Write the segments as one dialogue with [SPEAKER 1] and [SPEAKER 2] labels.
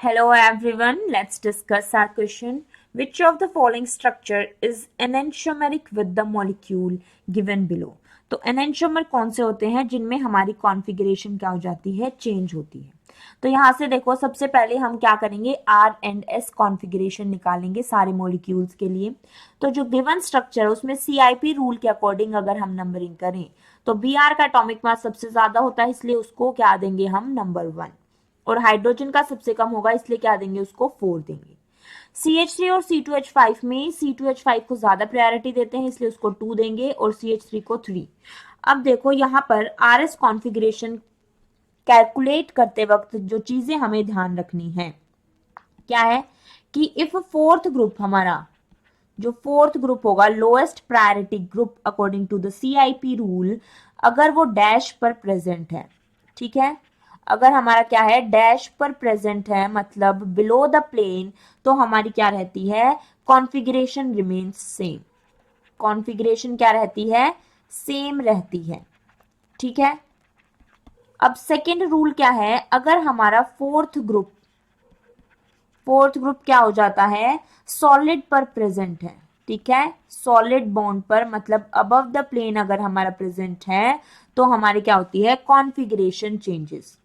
[SPEAKER 1] Hello everyone, let's discuss our question. Which of the following structure is enantiomeric with the molecule given below? तो एनेंटियोमर कौन से होते हैं जिनमें हमारी कॉन्फ़िगरेशन क्या हो जाती है, चेंज होती है। तो यहाँ से देखो, सबसे पहले हम क्या करेंगे, आर एंड एस कॉन्फ़िगरेशन निकालेंगे सारे मॉलिक्यूल्स के लिए। तो जो गिवन स्ट्रक्चर है उसमें सीआईपी रूल के अकॉर्डिंग अगर हम नंबरिंग करें तो बी आर का एटॉमिक मास सबसे ज्यादा होता है, इसलिए उसको क्या देंगे हम, नंबर 1। और हाइड्रोजन का सबसे कम होगा, इसलिए क्या देंगे, उसको 4 देंगे। CH3 और C2H5 में C2H5 को ज्यादा प्रायोरिटी देते हैं, इसलिए उसको 2 देंगे और CH3 को 3। अब देखो यहाँ पर RS कॉन्फ़िगरेशन कैलकुलेट करते वक्त जो चीजें हमें ध्यान रखनी है क्या है कि इफ फोर्थ ग्रुप हमारा, जो फोर्थ ग्रुप होगा lowest priority group according to the CIP rule, अगर वो डैश पर प्रेजेंट है, ठीक है, अगर हमारा क्या है, डैश पर प्रेजेंट है, मतलब बिलो द प्लेन, तो हमारी क्या रहती है, कॉन्फ़िगरेशन रिमेन्स सेम। कॉन्फ़िगरेशन क्या रहती है, सेम रहती है, ठीक है। अब सेकेंड रूल क्या है, अगर हमारा फोर्थ ग्रुप क्या हो जाता है, सॉलिड पर प्रेजेंट है, ठीक है, सॉलिड बॉन्ड पर, मतलब अबव द प्लेन अगर हमारा प्रेजेंट है, तो हमारी क्या होती है, कॉन्फ़िगरेशन चेंजेस।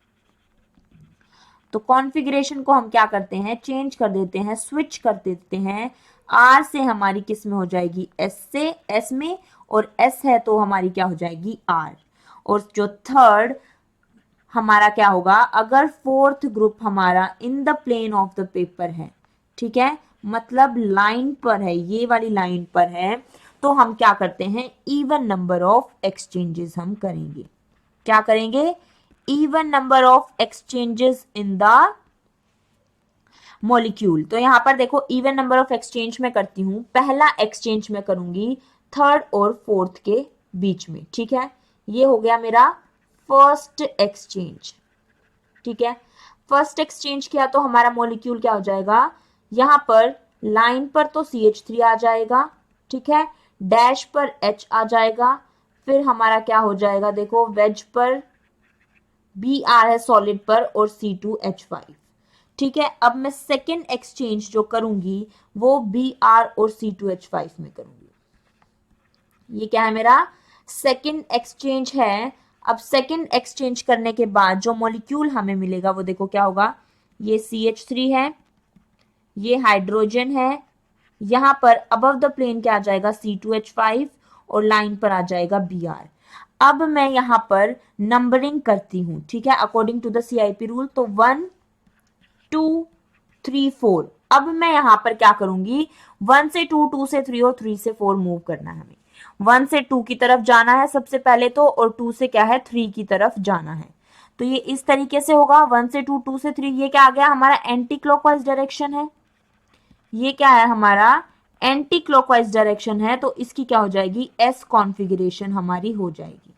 [SPEAKER 1] तो कॉन्फ़िगरेशन को हम क्या करते हैं, चेंज कर देते हैं, स्विच कर देते हैं। आर से हमारी किस में हो जाएगी, एस से, एस में, और एस है तो हमारी क्या हो जाएगी, आर। और जो थर्ड हमारा क्या होगा, अगर फोर्थ ग्रुप हमारा in the plane of the paper है, ठीक है, मतलब लाइन पर है, ये वाली लाइन पर है, तो हम क्या करते हैं, इवन नंबर ऑफ एक्सचेंजेस हम करेंगे। क्या करेंगे, even number of exchanges in the molecule. तो यहां पर देखो, इवन नंबर ऑफ एक्सचेंज में करती हूं, पहला एक्सचेंज में करूंगी थर्ड और फोर्थ के बीच में, ठीक है। ये हो गया मेरा फर्स्ट एक्सचेंज, ठीक है। फर्स्ट एक्सचेंज किया तो हमारा मॉलिक्यूल क्या हो जाएगा, यहां पर लाइन पर तो CH3 आ जाएगा, ठीक है, डैश पर H आ जाएगा, फिर हमारा क्या हो जाएगा, देखो वेज पर Br है सॉलिड पर, और C2H5, ठीक है। अब मैं सेकेंड एक्सचेंज जो करूंगी वो Br और C2H5 में करूंगी। ये क्या है, मेरा सेकेंड एक्सचेंज है। अब सेकेंड एक्सचेंज करने के बाद जो मॉलिक्यूल हमें मिलेगा वो देखो क्या होगा, ये CH3 है, ये हाइड्रोजन है, यहां पर अबव द प्लेन क्या आ जाएगा, C2H5, और लाइन पर आ जाएगा Br। अब मैं यहां पर नंबरिंग करती हूं, ठीक है, according to the CIP rule. तो 1 2 3 4। अब मैं यहां पर क्या करूंगी, 1 से 2, 2 से 3 और 3 से 4 मूव करना है हमें। 1 से 2 की तरफ जाना है सबसे पहले तो, और 2 से क्या है, 3 की तरफ जाना है। तो ये इस तरीके से होगा, 1 से 2, 2 से 3। ये क्या आ गया, हमारा एंटी क्लॉकवाइज डायरेक्शन है। ये क्या है, हमारा एंटी क्लॉकवाइज डायरेक्शन है, तो इसकी क्या हो जाएगी, एस कॉन्फ़िगरेशन हमारी हो जाएगी।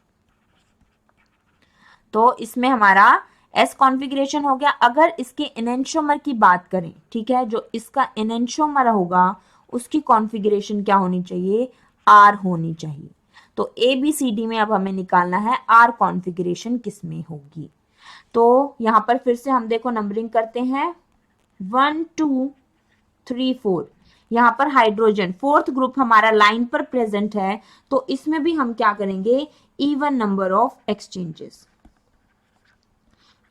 [SPEAKER 1] तो इसमें हमारा एस कॉन्फ़िगरेशन हो गया। अगर इसके एनेंटियोमर की बात करें, ठीक है, जो इसका एनेंटियोमर होगा उसकी कॉन्फ़िगरेशन क्या होनी चाहिए, आर होनी चाहिए। तो ABCD में अब हमें निकालना है आर कॉन्फ़िगरेशन किस में होगी। तो यहां पर फिर से हम देखो नंबरिंग करते हैं, 1 2 3 4। यहाँ पर हाइड्रोजन फोर्थ ग्रुप हमारा लाइन पर प्रेजेंट है, तो इसमें भी हम क्या करेंगे, इवन नंबर ऑफ एक्सचेंजेस।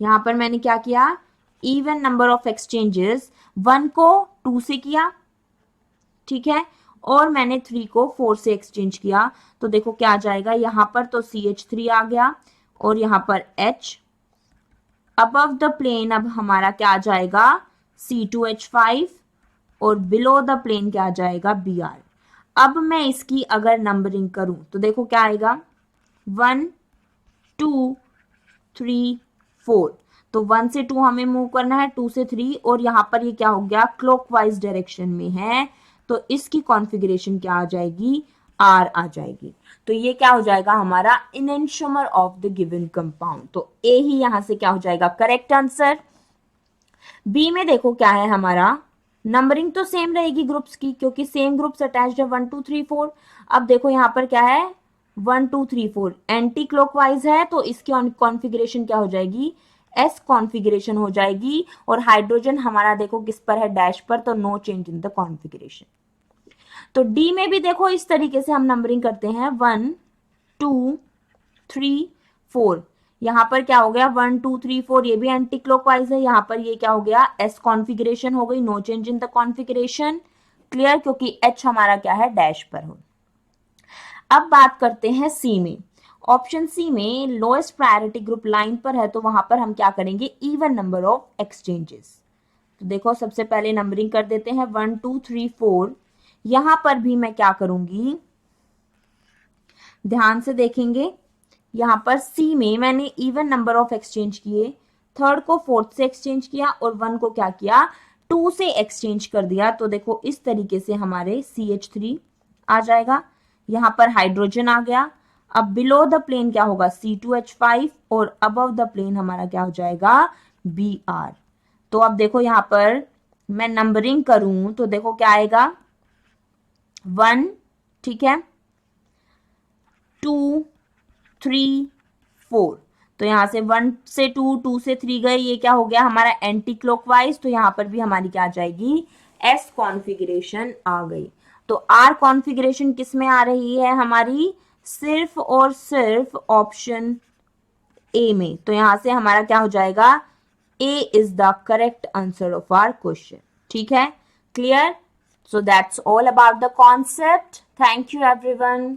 [SPEAKER 1] यहां पर मैंने क्या किया, इवन नंबर ऑफ एक्सचेंजेस, 1 को 2 से किया, ठीक है, और मैंने 3 को 4 से एक्सचेंज किया। तो देखो क्या आ जाएगा, यहां पर तो CH3 आ गया, और यहां पर H, अबव द प्लेन अब हमारा क्या आ जाएगा, C2H5, और बिलो द प्लेन क्या आ जाएगा, Br। अब मैं इसकी अगर नंबरिंग करूं तो देखो क्या आएगा, 1 2 3 4। तो 1 से 2 हमें मूव करना है, 2 से 3, और यहां पर ये क्या हो गया, क्लॉकवाइज डायरेक्शन में है, तो इसकी कॉन्फ़िगरेशन क्या आ जाएगी, आर आ जाएगी। तो ये क्या हो जाएगा, हमारा इनेंटियोमर ऑफ द गिवन कंपाउंड। तो ए ही यहां से क्या हो जाएगा, करेक्ट आंसर। बी में देखो क्या है, हमारा नंबरिंग तो सेम रहेगी ग्रुप्स की, क्योंकि सेम ग्रुप्स अटैच्ड है, 1 2 3 4। अब देखो यहां पर क्या है, 1 2 3 4 एंटी क्लॉकवाइज है, तो इसकी कॉन्फ़िगरेशन क्या हो जाएगी, एस कॉन्फ़िगरेशन हो जाएगी और हाइड्रोजन हमारा देखो किस पर है, डैश पर, तो no change in the configuration. तो डी में भी देखो इस तरीके से हम नंबरिंग करते हैं 1 2 3 4। यहां पर क्या हो गया 1 2 3 4, ये भी एंटी क्लॉकवाइज है। यहां पर ये क्या हो गया, एस कॉन्फ़िगरेशन हो गई, no change in the configuration. Clear, क्योंकि एच हमारा क्या है, डैश पर हो। अब बात करते हैं सी में। ऑप्शन सी में लोएस्ट प्रायोरिटी ग्रुप लाइन पर है, तो वहां पर हम क्या करेंगे, इवन नंबर ऑफ एक्सचेंजेस। तो देखो सबसे पहले नंबरिंग कर देते हैं 1 2 3 4। यहां पर भी मैं क्या करूंगी, ध्यान से देखेंगे, यहां पर सी में मैंने इवन नंबर ऑफ एक्सचेंज किए, थर्ड को फोर्थ से एक्सचेंज किया और वन को क्या किया, टू से एक्सचेंज कर दिया। तो देखो इस तरीके से हमारे CH3 आ जाएगा, यहां पर हाइड्रोजन आ गया। अब बिलो द प्लेन क्या होगा, C2H5 और अबव द प्लेन हमारा क्या हो जाएगा, Br। तो अब देखो यहां पर मैं नंबरिंग करूं तो देखो क्या आएगा, 1, ठीक है, 2 3 4। तो यहां से 1 से 2, 2 से 3 गए, ये क्या हो गया हमारा एंटी क्लॉकवाइज। तो यहां पर भी हमारी क्या आ जाएगी, एस कॉन्फ़िगरेशन आ गई। तो आर कॉन्फ़िगरेशन किस में आ रही है हमारी, सिर्फ और सिर्फ ऑप्शन ए में। तो यहां से हमारा क्या हो जाएगा, A is the correct answer of our question. ठीक है, clear. So that's all about the concept. Thank you everyone.